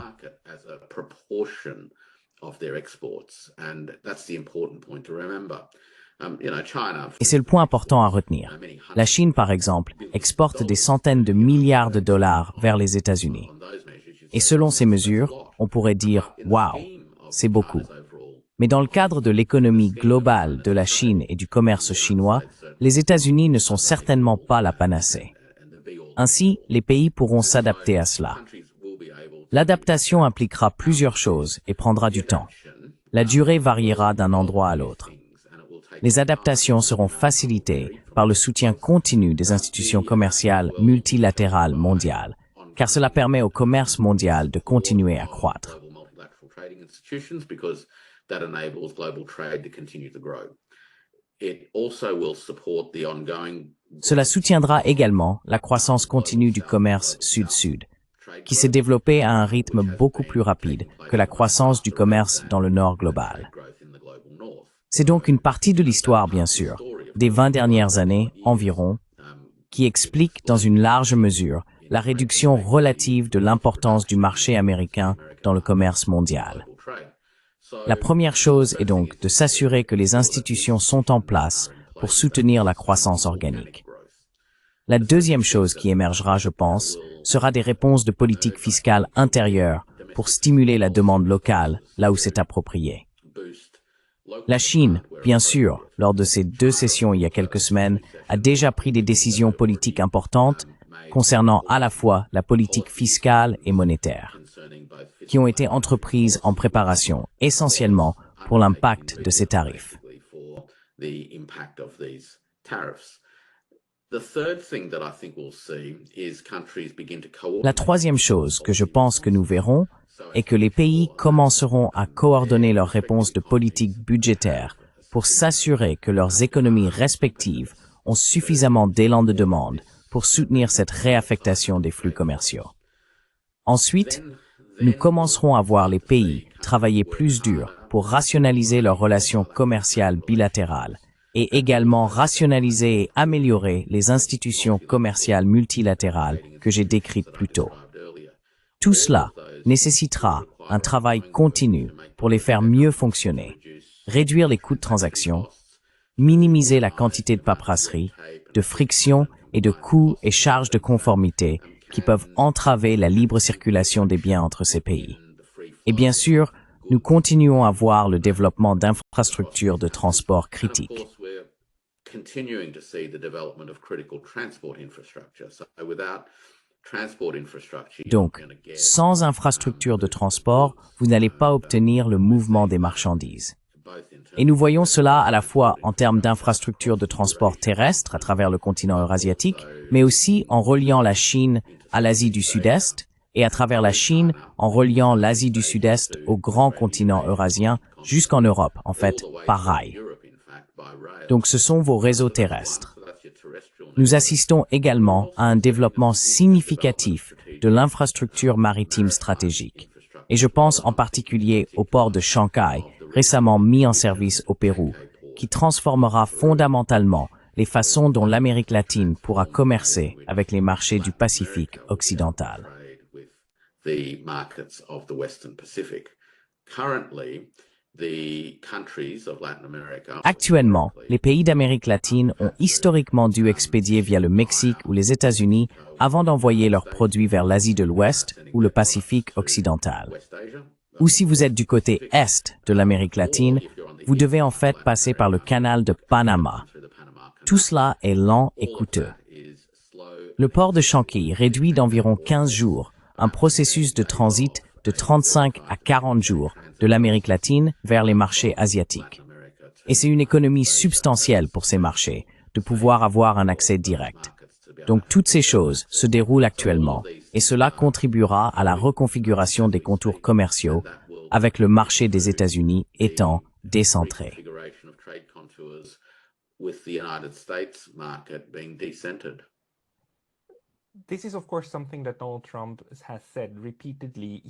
Et c'est le point important à retenir. La Chine, par exemple, exporte des centaines de milliards de dollars vers les États-Unis. Et selon ces mesures, on pourrait dire « Waouh, c'est beaucoup ». Mais dans le cadre de l'économie globale de la Chine et du commerce chinois, les États-Unis ne sont certainement pas la panacée. Ainsi, les pays pourront s'adapter à cela. L'adaptation impliquera plusieurs choses et prendra du temps. La durée variera d'un endroit à l'autre. Les adaptations seront facilitées par le soutien continu des institutions commerciales multilatérales mondiales, car cela permet au commerce mondial de continuer à croître. Cela soutiendra également la croissance continue du commerce sud-sud, qui s'est développé à un rythme beaucoup plus rapide que la croissance du commerce dans le nord global. C'est donc une partie de l'histoire, bien sûr, des 20 dernières années environ, qui explique dans une large mesure la réduction relative de l'importance du marché américain dans le commerce mondial. La première chose est donc de s'assurer que les institutions sont en place pour soutenir la croissance organique. La deuxième chose qui émergera, je pense, sera des réponses de politique fiscale intérieure pour stimuler la demande locale là où c'est approprié. La Chine, bien sûr, lors de ces 2 sessions il y a quelques semaines, a déjà pris des décisions politiques importantes concernant à la fois la politique fiscale et monétaire, qui ont été entreprises en préparation essentiellement pour l'impact de ces tarifs. La troisième chose que je pense que nous verrons est que les pays commenceront à coordonner leurs réponses de politique budgétaire pour s'assurer que leurs économies respectives ont suffisamment d'élan de demande pour soutenir cette réaffectation des flux commerciaux. Ensuite, nous commencerons à voir les pays travailler plus dur pour rationaliser leurs relations commerciales bilatérales et également rationaliser et améliorer les institutions commerciales multilatérales que j'ai décrites plus tôt. Tout cela nécessitera un travail continu pour les faire mieux fonctionner, réduire les coûts de transaction, minimiser la quantité de paperasserie, de friction et de coûts et charges de conformité qui peuvent entraver la libre circulation des biens entre ces pays. Et bien sûr, nous continuons à voir le développement d'infrastructures de transport critiques. Donc, sans infrastructure de transport, vous n'allez pas obtenir le mouvement des marchandises. Et nous voyons cela à la fois en termes d'infrastructures de transport terrestre à travers le continent eurasiatique, mais aussi en reliant la Chine à l'Asie du Sud-Est et à travers la Chine en reliant l'Asie du Sud-Est au grand continent eurasien jusqu'en Europe, en fait, par rail. Donc ce sont vos réseaux terrestres. Nous assistons également à un développement significatif de l'infrastructure maritime stratégique. Et je pense en particulier au port de Shanghai, récemment mis en service au Pérou, qui transformera fondamentalement les façons dont l'Amérique latine pourra commercer avec les marchés du Pacifique occidental. Actuellement, les pays d'Amérique latine ont historiquement dû expédier via le Mexique ou les États-Unis avant d'envoyer leurs produits vers l'Asie de l'Ouest ou le Pacifique occidental. Ou si vous êtes du côté Est de l'Amérique latine, vous devez en fait passer par le canal de Panama. Tout cela est lent et coûteux. Le port de Shanghai réduit d'environ 15 jours un processus de transit de 35 à 40 jours de l'Amérique latine vers les marchés asiatiques. Et c'est une économie substantielle pour ces marchés de pouvoir avoir un accès direct. Donc toutes ces choses se déroulent actuellement et cela contribuera à la reconfiguration des contours commerciaux avec le marché des États-Unis étant décentré.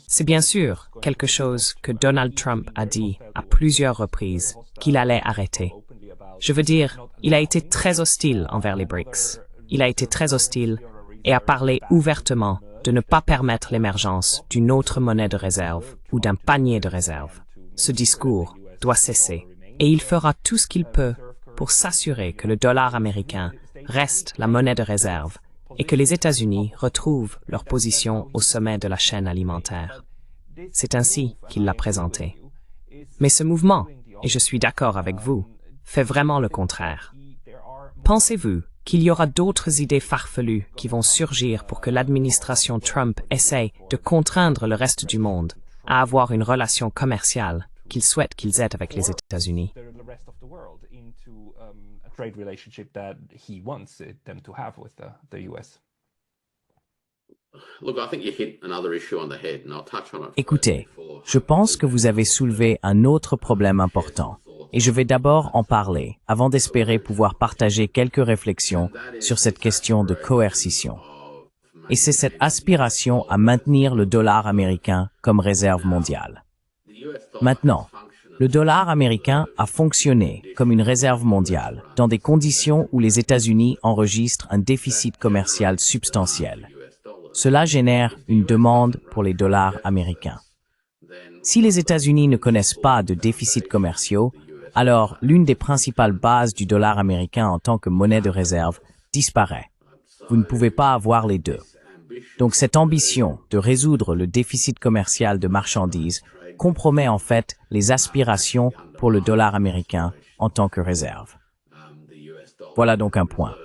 C'est bien sûr quelque chose que Donald Trump a dit à plusieurs reprises qu'il allait arrêter. Je veux dire, il a été très hostile envers les BRICS. Il a été très hostile et a parlé ouvertement de ne pas permettre l'émergence d'une autre monnaie de réserve ou d'un panier de réserve. Ce discours doit cesser et il fera tout ce qu'il peut pour s'assurer que le dollar américain reste la monnaie de réserve et que les États-Unis retrouvent leur position au sommet de la chaîne alimentaire. C'est ainsi qu'il l'a présenté. Mais ce mouvement, et je suis d'accord avec vous, fait vraiment le contraire. Pensez-vous qu'il y aura d'autres idées farfelues qui vont surgir pour que l'administration Trump essaye de contraindre le reste du monde à avoir une relation commerciale qu'il souhaite qu'ils aient avec les États-Unis? Écoutez, je pense que vous avez soulevé un autre problème important, et je vais d'abord en parler avant d'espérer pouvoir partager quelques réflexions sur cette question de coercition. Et c'est cette aspiration à maintenir le dollar américain comme réserve mondiale. Maintenant, le dollar américain a fonctionné comme une réserve mondiale dans des conditions où les États-Unis enregistrent un déficit commercial substantiel. Cela génère une demande pour les dollars américains. Si les États-Unis ne connaissent pas de déficits commerciaux, alors l'une des principales bases du dollar américain en tant que monnaie de réserve disparaît. Vous ne pouvez pas avoir les deux. Donc cette ambition de résoudre le déficit commercial de marchandises compromet en fait les aspirations pour le dollar américain en tant que réserve. Voilà donc un point.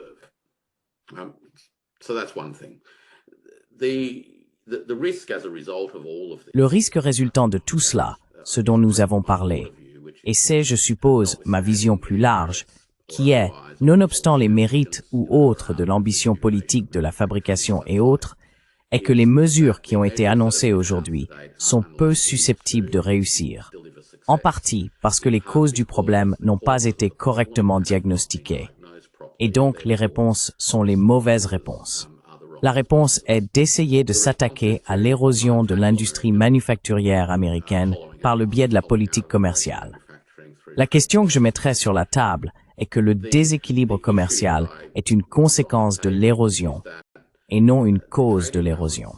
Le risque résultant de tout cela, ce dont nous avons parlé, et c'est, je suppose, ma vision plus large, qui est, nonobstant les mérites ou autres de l'ambition politique de la fabrication et autres, est que les mesures qui ont été annoncées aujourd'hui sont peu susceptibles de réussir, en partie parce que les causes du problème n'ont pas été correctement diagnostiquées, et donc les réponses sont les mauvaises réponses. La réponse est d'essayer de s'attaquer à l'érosion de l'industrie manufacturière américaine par le biais de la politique commerciale. La question que je mettrai sur la table est que le déséquilibre commercial est une conséquence de l'érosion et non une cause de l'érosion.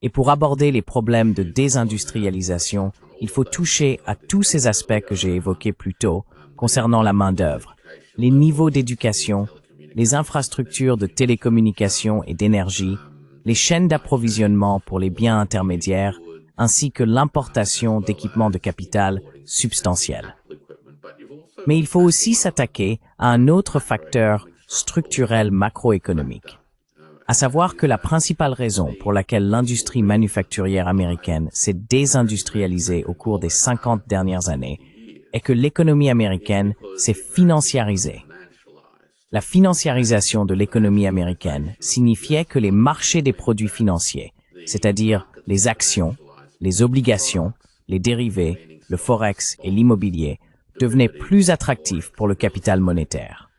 Et pour aborder les problèmes de désindustrialisation, il faut toucher à tous ces aspects que j'ai évoqués plus tôt concernant la main-d'œuvre, les niveaux d'éducation, les infrastructures de télécommunications et d'énergie, les chaînes d'approvisionnement pour les biens intermédiaires, ainsi que l'importation d'équipements de capital substantiels. Mais il faut aussi s'attaquer à un autre facteur structurel macroéconomique, à savoir que la principale raison pour laquelle l'industrie manufacturière américaine s'est désindustrialisée au cours des 50 dernières années est que l'économie américaine s'est financiarisée. La financiarisation de l'économie américaine signifiait que les marchés des produits financiers, c'est-à-dire les actions, les obligations, les dérivés, le forex et l'immobilier, devenaient plus attractifs pour le capital monétaire.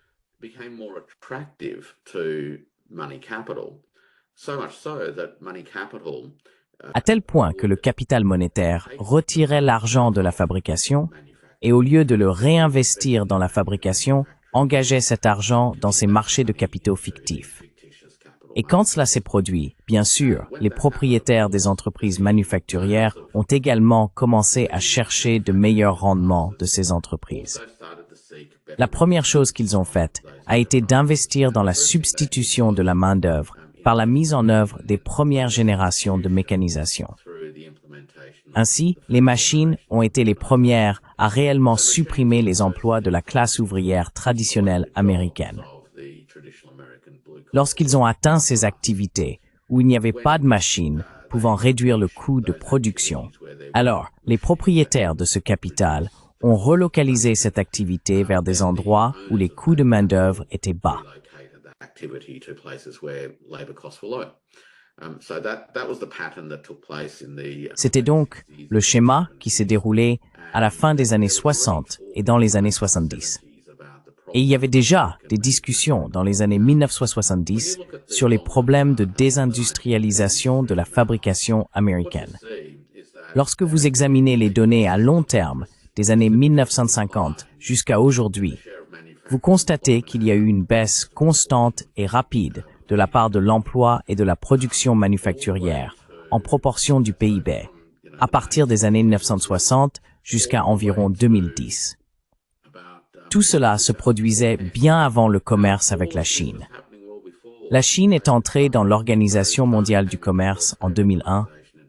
À tel point que le capital monétaire retirait l'argent de la fabrication et au lieu de le réinvestir dans la fabrication, engageait cet argent dans ces marchés de capitaux fictifs. Et quand cela s'est produit, bien sûr, les propriétaires des entreprises manufacturières ont également commencé à chercher de meilleurs rendements de ces entreprises. La première chose qu'ils ont faite a été d'investir dans la substitution de la main-d'œuvre par la mise en œuvre des premières générations de mécanisation. Ainsi, les machines ont été les premières à réellement supprimer les emplois de la classe ouvrière traditionnelle américaine. Lorsqu'ils ont atteint ces activités, où il n'y avait pas de machines pouvant réduire le coût de production, alors les propriétaires de ce capital ont relocalisé cette activité vers des endroits où les coûts de main-d'œuvre étaient bas. C'était donc le schéma qui s'est déroulé à la fin des années 60 et dans les années 70. Et il y avait déjà des discussions dans les années 1970 sur les problèmes de désindustrialisation de la fabrication américaine. Lorsque vous examinez les données à long terme des années 1950 jusqu'à aujourd'hui, vous constatez qu'il y a eu une baisse constante et rapide de de la part de l'emploi et de la production manufacturière, en proportion du PIB, à partir des années 1960 jusqu'à environ 2010. Tout cela se produisait bien avant le commerce avec la Chine. La Chine est entrée dans l'Organisation mondiale du commerce en 2001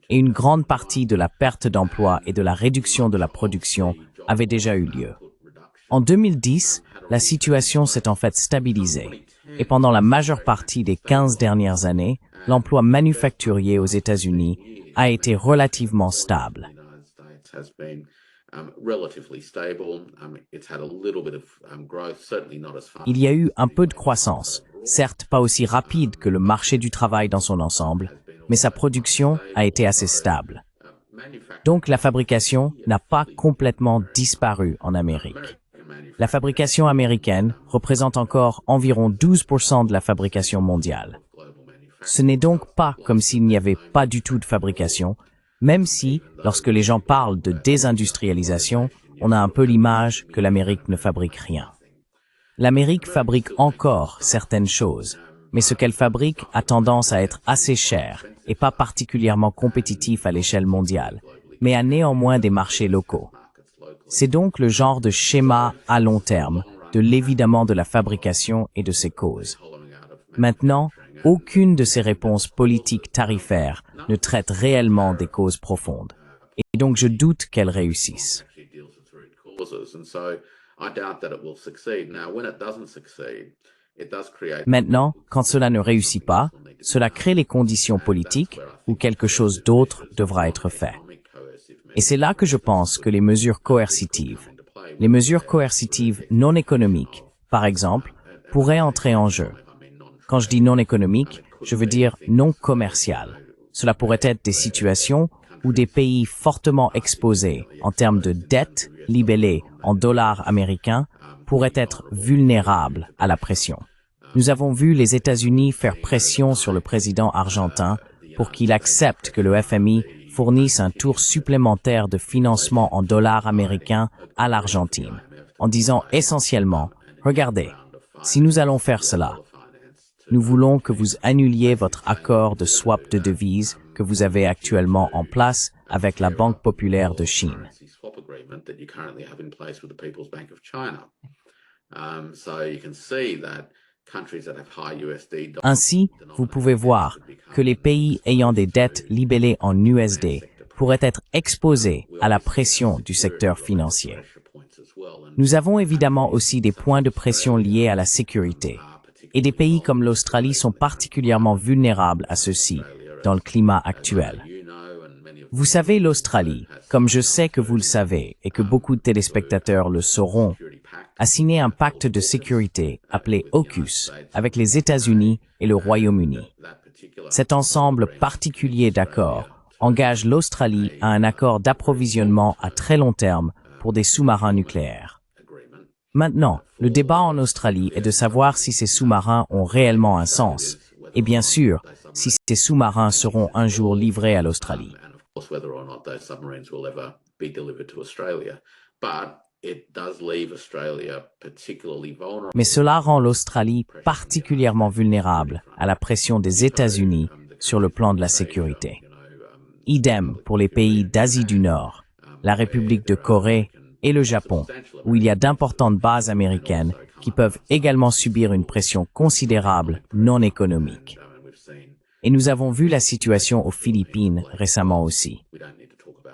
et une grande partie de la perte d'emploi et de la réduction de la production avait déjà eu lieu. En 2010, la situation s'est en fait stabilisée et pendant la majeure partie des 15 dernières années, l'emploi manufacturier aux États-Unis a été relativement stable. Il y a eu un peu de croissance, certes pas aussi rapide que le marché du travail dans son ensemble, mais sa production a été assez stable. Donc la fabrication n'a pas complètement disparu en Amérique. La fabrication américaine représente encore environ 12% de la fabrication mondiale. Ce n'est donc pas comme s'il n'y avait pas du tout de fabrication, même si, lorsque les gens parlent de désindustrialisation, on a un peu l'image que l'Amérique ne fabrique rien. L'Amérique fabrique encore certaines choses, mais ce qu'elle fabrique a tendance à être assez cher et pas particulièrement compétitif à l'échelle mondiale, mais a néanmoins des marchés locaux. C'est donc le genre de schéma à long terme de l'évidemment de la fabrication et de ses causes. Maintenant, aucune de ces réponses politiques tarifaires ne traite réellement des causes profondes. Et donc je doute qu'elles réussissent. Maintenant, quand cela ne réussit pas, cela crée les conditions politiques où quelque chose d'autre devra être fait. Et c'est là que je pense que les mesures coercitives non économiques, par exemple, pourraient entrer en jeu. Quand je dis non économique, je veux dire non commercial. Cela pourrait être des situations où des pays fortement exposés en termes de dette libellée en dollars américains pourraient être vulnérables à la pression. Nous avons vu les États-Unis faire pression sur le président argentin pour qu'il accepte que le FMI fournisse un tour supplémentaire de financement en dollars américains à l'Argentine, en disant essentiellement, regardez, si nous allons faire cela, nous voulons que vous annuliez votre accord de swap de devises que vous avez actuellement en place avec la Banque populaire de Chine. Ainsi, vous pouvez voir que les pays ayant des dettes libellées en USD pourraient être exposés à la pression du secteur financier. Nous avons évidemment aussi des points de pression liés à la sécurité, et des pays comme l'Australie sont particulièrement vulnérables à ceci dans le climat actuel. Vous savez, l'Australie, comme je sais que vous le savez et que beaucoup de téléspectateurs le sauront, a signé un pacte de sécurité appelé AUKUS avec les États-Unis et le Royaume-Uni. Cet ensemble particulier d'accords engage l'Australie à un accord d'approvisionnement à très long terme pour des sous-marins nucléaires. Maintenant, le débat en Australie est de savoir si ces sous-marins ont réellement un sens, et bien sûr, si ces sous-marins seront un jour livrés à l'Australie. Mais cela rend l'Australie particulièrement vulnérable à la pression des États-Unis sur le plan de la sécurité. Idem pour les pays d'Asie du Nord, la République de Corée et le Japon, où il y a d'importantes bases américaines qui peuvent également subir une pression considérable non économique. Et nous avons vu la situation aux Philippines récemment aussi.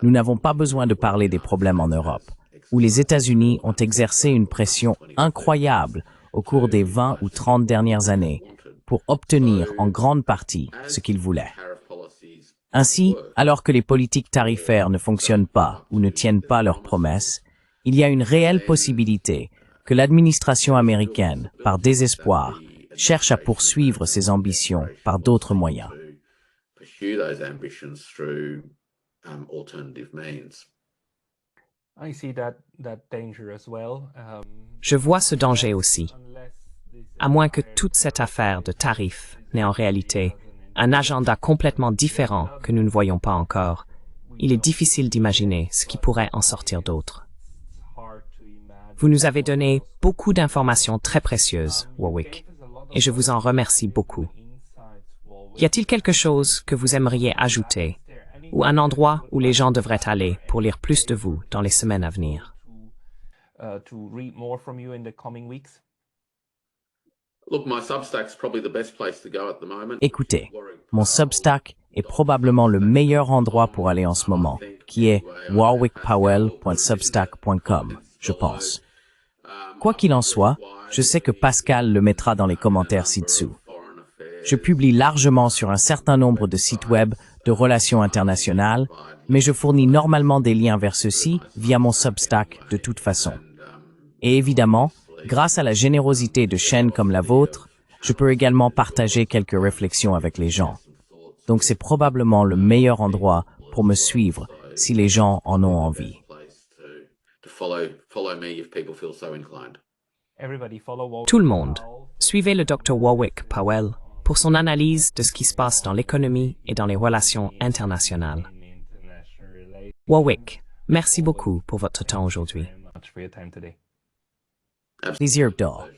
Nous n'avons pas besoin de parler des problèmes en Europe, où les États-Unis ont exercé une pression incroyable au cours des 20 ou 30 dernières années pour obtenir en grande partie ce qu'ils voulaient. Ainsi, alors que les politiques tarifaires ne fonctionnent pas ou ne tiennent pas leurs promesses, il y a une réelle possibilité que l'administration américaine, par désespoir, cherche à poursuivre ses ambitions par d'autres moyens. Je vois ce danger aussi. À moins que toute cette affaire de tarifs n'ait en réalité un agenda complètement différent que nous ne voyons pas encore, il est difficile d'imaginer ce qui pourrait en sortir d'autre. Vous nous avez donné beaucoup d'informations très précieuses, Warwick, et je vous en remercie beaucoup. Y a-t-il quelque chose que vous aimeriez ajouter ou un endroit où les gens devraient aller pour lire plus de vous dans les semaines à venir? Écoutez, mon Substack est probablement le meilleur endroit pour aller en ce moment, qui est warwickpowell.substack.com, je pense. Quoi qu'il en soit, je sais que Pascal le mettra dans les commentaires ci-dessous. Je publie largement sur un certain nombre de sites web de relations internationales, mais je fournis normalement des liens vers ceux-ci via mon Substack de toute façon. Et évidemment, grâce à la générosité de chaînes comme la vôtre, je peux également partager quelques réflexions avec les gens. Donc c'est probablement le meilleur endroit pour me suivre si les gens en ont envie. Tout le monde, suivez le Dr Warwick Powell pour son analyse de ce qui se passe dans l'économie et dans les relations internationales. Warwick, merci beaucoup pour votre temps aujourd'hui. Plaisir d'or.